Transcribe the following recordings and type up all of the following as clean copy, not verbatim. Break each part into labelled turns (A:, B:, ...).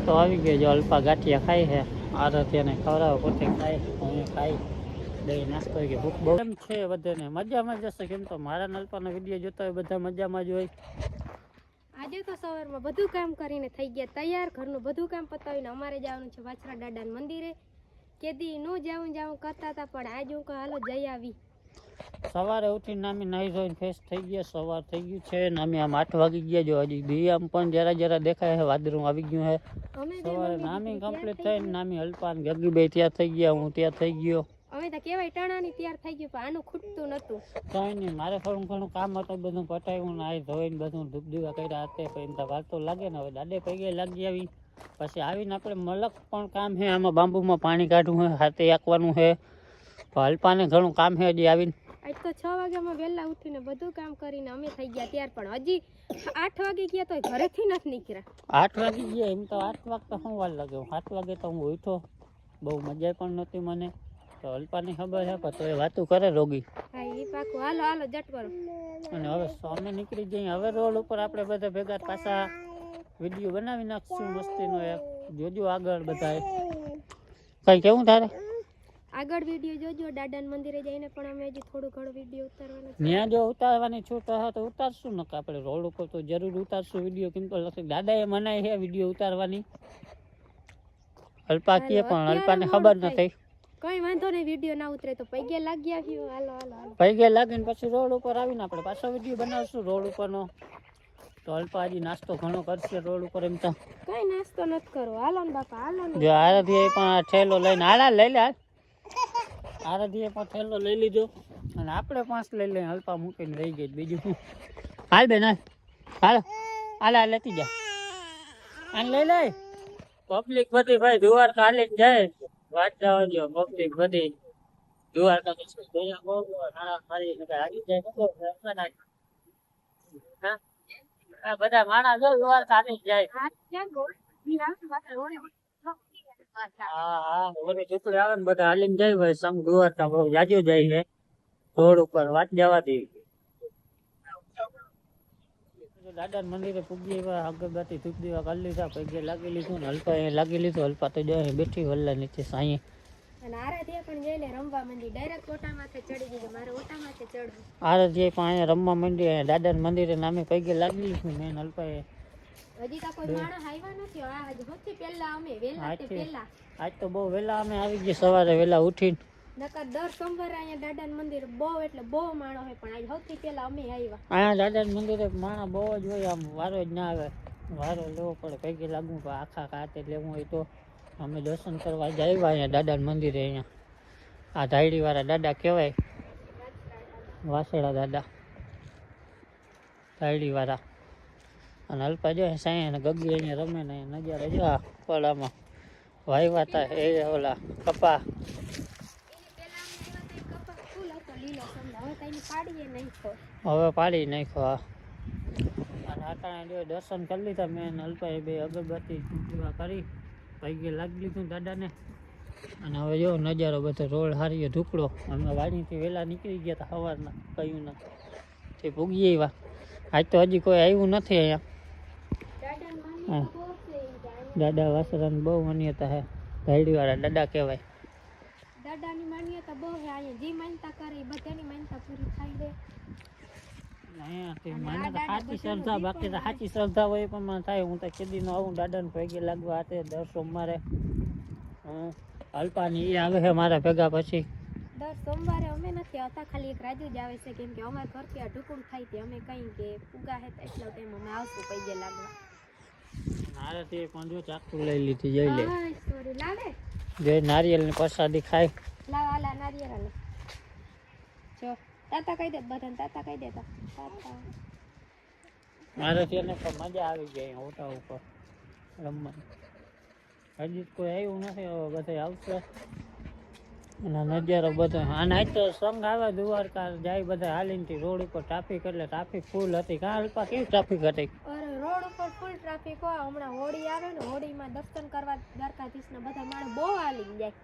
A: નાસ્તો આવી ગયો. જો અલ્પા ગાંઠિયા ખાઈ છે, આરતીને ખવડાવે, પોતે ખાય, હું ખાઈ દઈ નાસ્તો આવી ગયો. ભૂખ બહુ એમ છે બધાને મજામાં જશે. કેમ તો મારા અલ્પાનો વિડીયો જોતા હોય બધા મજામાં જ હોય.
B: આજે તો સવારમાં બધું કામ કરીને થઈ ગયા તૈયાર, ઘરનું બધું કામ પતાવીને અમારે જવાનું છે વાછરા દાદાના મંદિરે. કેદી નો જાવું કરતા હતા, પણ આજે હું કહું હાલો જઈ આવી.
A: સવારે ઉઠીને નામી નાહી ધોઈને ફ્રેશ થઈ ગયા. સવાર થઈ ગયું છે, નામી આમ 8 વાગી ગયા. જો હજી બી આમ પણ જરા દેખાય છે, વાદળું આવી ગયું છે. સવારે નામી કમ્પ્લીટ થઈને નામી અલ્પા ને ગગી બે ત્યાં થઈ ગયા, હું ત્યાં થઈ ગયો.
B: અમે તો કેવાય ટાણાની તૈયાર થઈ ગયું, પણ આનું ખૂટતું નતું.
A: કઈ નહીં, મારે થોડું ઘણું કામ હતું, બધું પટાવ્યું, નાહી ધોઈને બધું ધૂપ દીવા કર્યા હતા. પછી એમ વાર તો લાગે ને, હવે દાડે પૈગે લાગી આવી. પછી આવીને આપણે મલક પણ કામ છે, આમાં બાંબુમાં પાણી કાઢવું છે, હાથે આંકવાનું છે. અલ્પાને ઘણું કામ છે હજી આવીને.
B: આજ તો 6 વાગ્યામાં વહેલા ઉઠીને બધું કામ કરીને અમે થઈ ગયા ત્યાર, પણ હજી 8 વાગે ગયા તો ઘરેથી નથી નીકળ્યા.
A: 8 વાગી ગયા એમ તો 8 વાગતા શું વાર લાગે. 7 વાગે તો હું ઉઠો, બહુ મજા પણ નહોતી મને. તો અલ્પાની ખબર છે, પણ તો એ વાતું કરે રોગી.
B: હા એ પાકું. હાલો જટ કરો.
A: અને હવે અમે નીકળી જઈએ. હવે રોડ ઉપર આપણે બધા ભેગા પાછા વિડીયો બનાવી નાખશું મસ્તીનો. જોજો આગળ બધાએ કઈ કેવું તારે
B: આગળ વિડીયો જોજો. દાદાના મંદિરે જઈને પણ અમે હજી થોડું ઘણું વિડીયો ઉતારવાનો છે.
A: ત્યાં જો ઉતારવાની છૂટ હશે તો ઉતારશું, ને આપણે રોડ ઉપર તો જરૂર ઉતારશું વિડીયો. કેમ તો દાદાએ મનાઈ છે વિડીયો ઉતારવાની. અલ્પા કીએ પણ અલ્પાને ખબર નથી.
B: કઈ વાંધો નહીં, વિડીયો ના ઉતરે તો પૈગે લાગી આવ્યો. હાલો
A: પૈગે લાગીને પછી રોડ ઉપર આવીને આપણે પાછો વિડીયો બનાવશું રોડ ઉપરનો. તો અલ્પા હજી નાસ્તો ઘણો કરશે રોડ ઉપર. એમ તો
B: કઈ નાસ્તો નથી કરવો. હાલો ને બાપા હાલો ને.
A: જો આરાધ્યાએ પણ આ ઠેલો લઈને હાલા લઈ લે. આરાધ્યાએ પણ ઠેલો લઈ લીધો અને આપણે 5 લઈ લઈને અલ્પા મૂકીને રહી ગઈ. બીજું શું. હાલ બેન હાલ લેતી જા. આને લઈ લે. પબ્લિક બધી ભાઈ દ્વારકા હાલી જાય. વાત જવા દો. પબ્લિક બધી દ્વારકા બધા માણસ દ્વારકા હાલી જાય. હા ઓલી ચૂંટણી આવે ને બધા હાલીને જાય ભાઈ. સંઘ દ્વારકા બહુ જાજો જાય છે રોડ ઉપર. વાત જવા દે. દાદા મંદિરે પૂગી એવા અગરબત્તી ધૂપ દીવા કરી લીધા, પૈગે લાગી લીધું ને અલ્પા એ લાગી લીધું. અલ્પા તો જાય બેઠી વલ્લા નીચે સાંયે.
B: અને આરાધ્યા પણ જઈને રમવા માંડી. ડાયરેક્ટ ઓટા માથે ચડી ગઈ. મારે ઓટા માથે ચડવું.
A: આરાધ્યા પણ અહીંયા રમવા માંડી. દાદા મંદિરે નામે પૈગે લાગી લીધું. મેં અલ્પાએ
B: હજી તો કોઈ માણસ આવ્યા નથી. આજ સૌથી પહેલા અમે વહેલા તે પહેલા.
A: આજ તો બહુ વહેલા અમે આવી ગયા સવારે વહેલા ઉઠીને.
B: નકર દર સોમવારે અહીંયા દાદાના મંદિર બહુ એટલે બહુ માણસ હોય, પણ આજ સૌથી પહેલા અમે આવ્યા.
A: અહીંયા દાદાના મંદિરે માણસ બહુ જ હોય. આમ વારો જ ના આવે. વારો લેવો પડે. પૈગે લાગવું પડે. આખા હાથે લેવું હોય તો અમે દર્શન કરવા જ આવ્યા અહીંયા દાદાના મંદિરે. અહીંયા આ ધાયડી વાળા દાદા કહેવાય, વાસેડા દાદા ધાયડી વાળા. અને અલ્પા જો સાંઈ અને ગગી અહીંયા રમે ને નજારા જો આ પડામાં વાવ્યા હતા એ ઓલા કપા. હવે પાડી નાખ્યો. અને અટાણે જો દર્શન કરી લીધા મેં અલ્પાએ. બે અગરબત્તી દીવા કરી પૈગે લાગી લીધું દાદાને. અને હવે જો નજારો બધો રોડ હારીયો ઢુકડો. અમે વાડીથી વહેલા નીકળી ગયા હતા સવારના. કયું ના તે પૂગી આવ્યા. આજ તો હજી કોઈ આવ્યું નથી અહીંયા. દાદા વાસરાની બહુ માન્યતા છે. ધાયડી વાળા દાદા કહેવાય.
B: દાદાની માન્યતા બહુ છે. અહીંયા જે માનતા કરે બધાની માનતા પૂરી થાય છે.
A: માન્યતા સાચી શ્રદ્ધા, બાકી તો સાચી શ્રદ્ધા હોય પણ થાય. હું તો કેદી નો આવું દાદાને પૈગે લાગવા હાથે દર સોમવારે. અલ્પાની એ આવે છે મારા ભેગા. પછી
B: દર સોમવારે અમે નથી આવતા, ખાલી એક રાજુ જ આવે છે. કેમ કે અમારે ઘરથી આ ઢુકડું થાય તે અમે કઈ કે પૂગા હે એટલો ટાઈમ અમે આવશું પૈગે લાગવા.
A: નારેથી પણ જો ચાકુ લઈ લીધી. જોઈ લે.
B: સોરી લાવે.
A: જોઈ નારિયેળની પ્રસાદી ખાય.
B: લાવ આલા નારિયેળ આલે. જો તાતા કહી દે બધાને. તાતા કહી દેતા તાતા.
A: મારેથી એને પણ મજા આવી ગઈ ઓટા ઉપર રમવાની. હજી કોઈ આવ્યું નથી. હવે બધા આવશે. અને નજારો બધો. અને આજ તો સંઘ આવે દ્વારકા જાય બધા હાલીને. રોડ ઉપર ટ્રાફિક એટલે ટ્રાફિક ફૂલ હતી. કાં અલ્પા કેવી ટ્રાફિક હતી?
B: અરે રોડ ઉપર ફૂલ ટ્રાફિક હોય. હમણાં હોળી આવે ને, હોળીમાં દર્શન કરવા દ્વારકાધીશના બધા માણસ બહુ હાલીને જાય.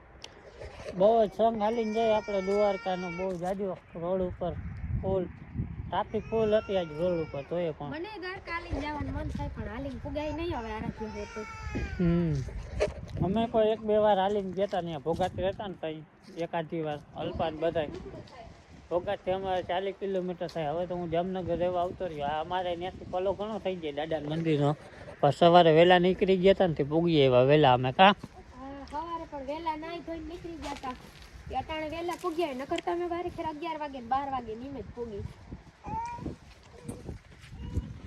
A: બહુ જ સંઘ હાલીને જાય આપણે દ્વારકાનો. બહુ જાજો રોડ ઉપર ફૂલ ટ્રાફિક ફૂલ હતી આજ રોડ ઉપર તોય પણ
B: મને ઘર કાલે જવાનું મન થાય પણ હાલીને પુગાઈ નહીં હવે આરાથી હોતો.
A: અમે કોઈ 1-2 વાર હાલીને ગયા ને ભોગાતી રહેતા ને તઈ એકાદી વાર અલ્પાન બધાય ભોગાતી અમારે 40 કિલોમીટર થાય. હવે તો હું જામનગર રહેવા આવતો રહ્યો. આ અમારે ત્યાંથી પલો ઘણો થઈ જાય દાદાના મંદિરનો. પણ સવારે વહેલા નીકળી ગયા હતા ને તે પૂગી આવ્યા વહેલા અમે કા
B: સવારે પણ વહેલા નાઈ ધોઈને નીકળી ગયા હતા. અટાણે વહેલા પૂગ્યા નકર તમે વારે ખેર 11 વાગે 12 વાગે નીમે જ પૂગી.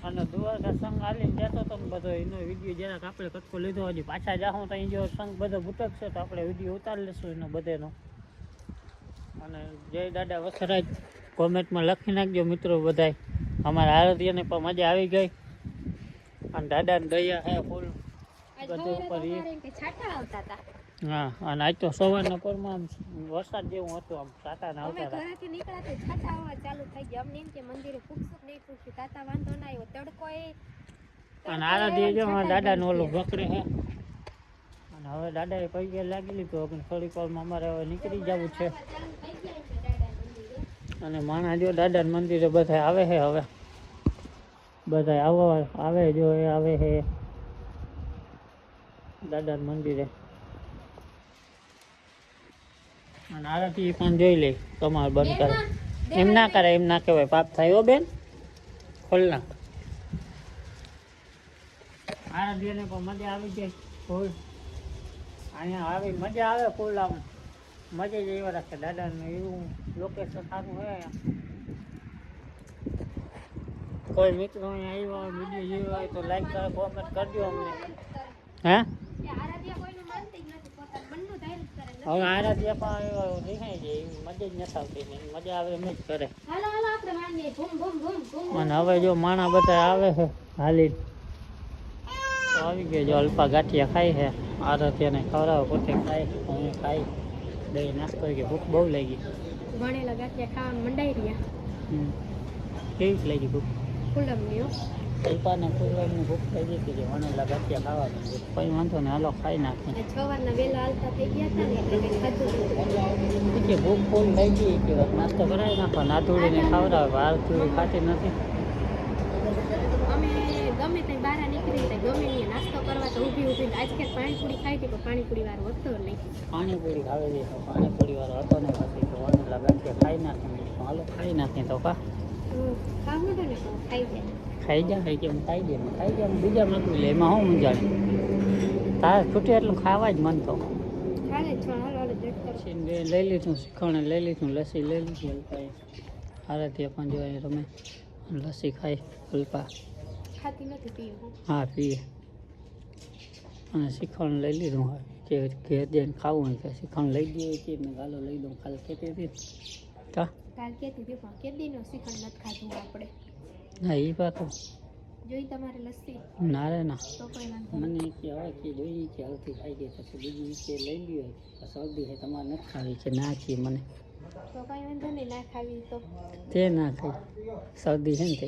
A: અને દ્વારકા સંઘ હાલીને જતો તો ને બધો એનો વિડીયો જરાક આપણે કટકો લીધો. હજી પાછા જાઉં તો અહીં જો સંઘ બધો ભૂટકશે તો આપણે વિડીયો ઉતારી લઈશું એનો બધેનો. અને જય દાદા વસરાજ કોમેન્ટમાં લખી નાખજો મિત્રો બધાય. અમારા આરતીને પણ મજા આવી ગઈ અને દાદાની દયા હે ફૂલ બધું ઉપર.
B: છાટા આવતા હતા.
A: હા અને આજ તો સવારના પરમાં આમ વરસાદ જેવું હતું આમ છાટા ને
B: અમે
A: આવતા હતા.
B: ઘરેથી નીકળ્યા તો છાટા આવવા ચાલુ થઈ ગયા. અમને એમ કે મંદિરે ફૂકશું નહીં ફૂકશું તાતા વાંધો ના આવ્યો. તડકો એ
A: અને આરાધી જો દાદાનું ઓલું ભકરે હે. અને હવે દાદાએ પૈકે લાગી લીધું. હવે થોડીક વારમાં અમારે હવે નીકળી જવું છે. અને માણા જો દાદાના મંદિરે બધા આવે છે. હવે બધા આવે જો એ આવે છે દાદાના મંદિરે. અને આરાથી પણ જોઈ લે તમારે બંધ કરે. એમ ના કરે, એમ ના કહેવાય, પાપ થાય હો બેન. ખોલ નાખ. આરાધ્યને પણ મજા આવી જાય ફૂલ. અહીંયા આવી મજા આવે ફૂલ. આમ મજા જ એવા રાખે દાદાને. એવું લોકેશન સારું હોય અહીંયા. કોઈ મિત્રો અહીંયા આવ્યા હોય વિડીયો જોયો હોય તો લાઈક કરો, કોમેન્ટ કરજો અમને. હે હવે આરાધ્યા પણ દેખાય છે એવી મજા જ નથી આવતી ને. મજા આવે એમ જ કરે. અને હવે જો માણા બધા આવે છે હાલી તો આવી ગયો. જો અલ્પા ગાંઠિયા ખાય છે. આરાધ્યાને ખવડાવે, પોતે ખાય, હું ખાઈ દહીં નાસ્તો કે ભૂખ બહુ લાગી.
B: ભણેલા ગાંઠિયા ખાવાનું મંડાઈ રહ્યા.
A: કેવી લાગી ભૂખ?
B: ફૂલમની
A: અલ્પાને ફૂલવાની ભૂખ થઈ ગઈ હતી. વણેલા ગાંઠિયા ખાવાની ભૂખ. કંઈ વાંધો ને હાલો ખાઈ નાખીએ.
B: 6 વારના વેલા હાલતા થઈ ગયા હતા ને એટલે કંઈ ખાધું
A: કે ભૂખ ફૂલ થઈ ગઈ કે નાસ્તો કરાવી નાખો. નાથુડીને ખવડાવે, આરતુડી ખાતી નથી.
B: અમે ગમે ત્યાં બહાર નીકળી ગમે નહીં નાસ્તો કરવા તો ઊભી આજકાલ પાણીપુરી ખાઈ હતી પણ પાણીપુરી વાળો હતો નહીં.
A: પાણીપુરી ખાવી દે તો પાણીપુરી વાળો હતો ને પછી તો વણેલા ગાંઠિયા ખાઈ નાખીએ. હાલો ખાઈ નાખીએ તો કા
B: ખાવું ને ખાઈ જાય.
A: ખાઈ જાય કે ખાઈ જાય બીજા માગવી લે. એમાં હું જાણે તારે છૂટે એટલું ખાવા જ મન તો લઈ લીધું. શીખવાણે લઈ લીધું, લસ્સી લઈ લીધી. અલ્પાએ આરાધ્યા પણ જો રમે લસ્સી ખાઈ. અલ્પા
B: ખાતી નથી પીવું.
A: હા પીએ. અને શીખવાણ લઈ લીધું. હોય કે ઘેર જઈને ખાવું હોય કે શીખવાણ લઈ દઈએ કે મેં ગાલો લઈ દઉં. કાલે કહેતી હતી કા
B: કાલ કહેતી હતી પણ કેદીનો શીખવાણ નથી ખાધું આપણે.
A: ના એ વાત
B: જોઈ તમારે લસ્સી
A: ના રે ના.
B: તો કોઈ વાંધો
A: મને કે હવે કે જોઈએ કે હલથી ખાઈ ગઈ પછી બીજી કે લઈ લ્યો. શરદી છે તમારે નથી ખાવી કે ના છીએ મને
B: તો કઈ વાંધો નહીં ના ખાવી તો
A: તે ના ખાઈ. શરદી છે ને તે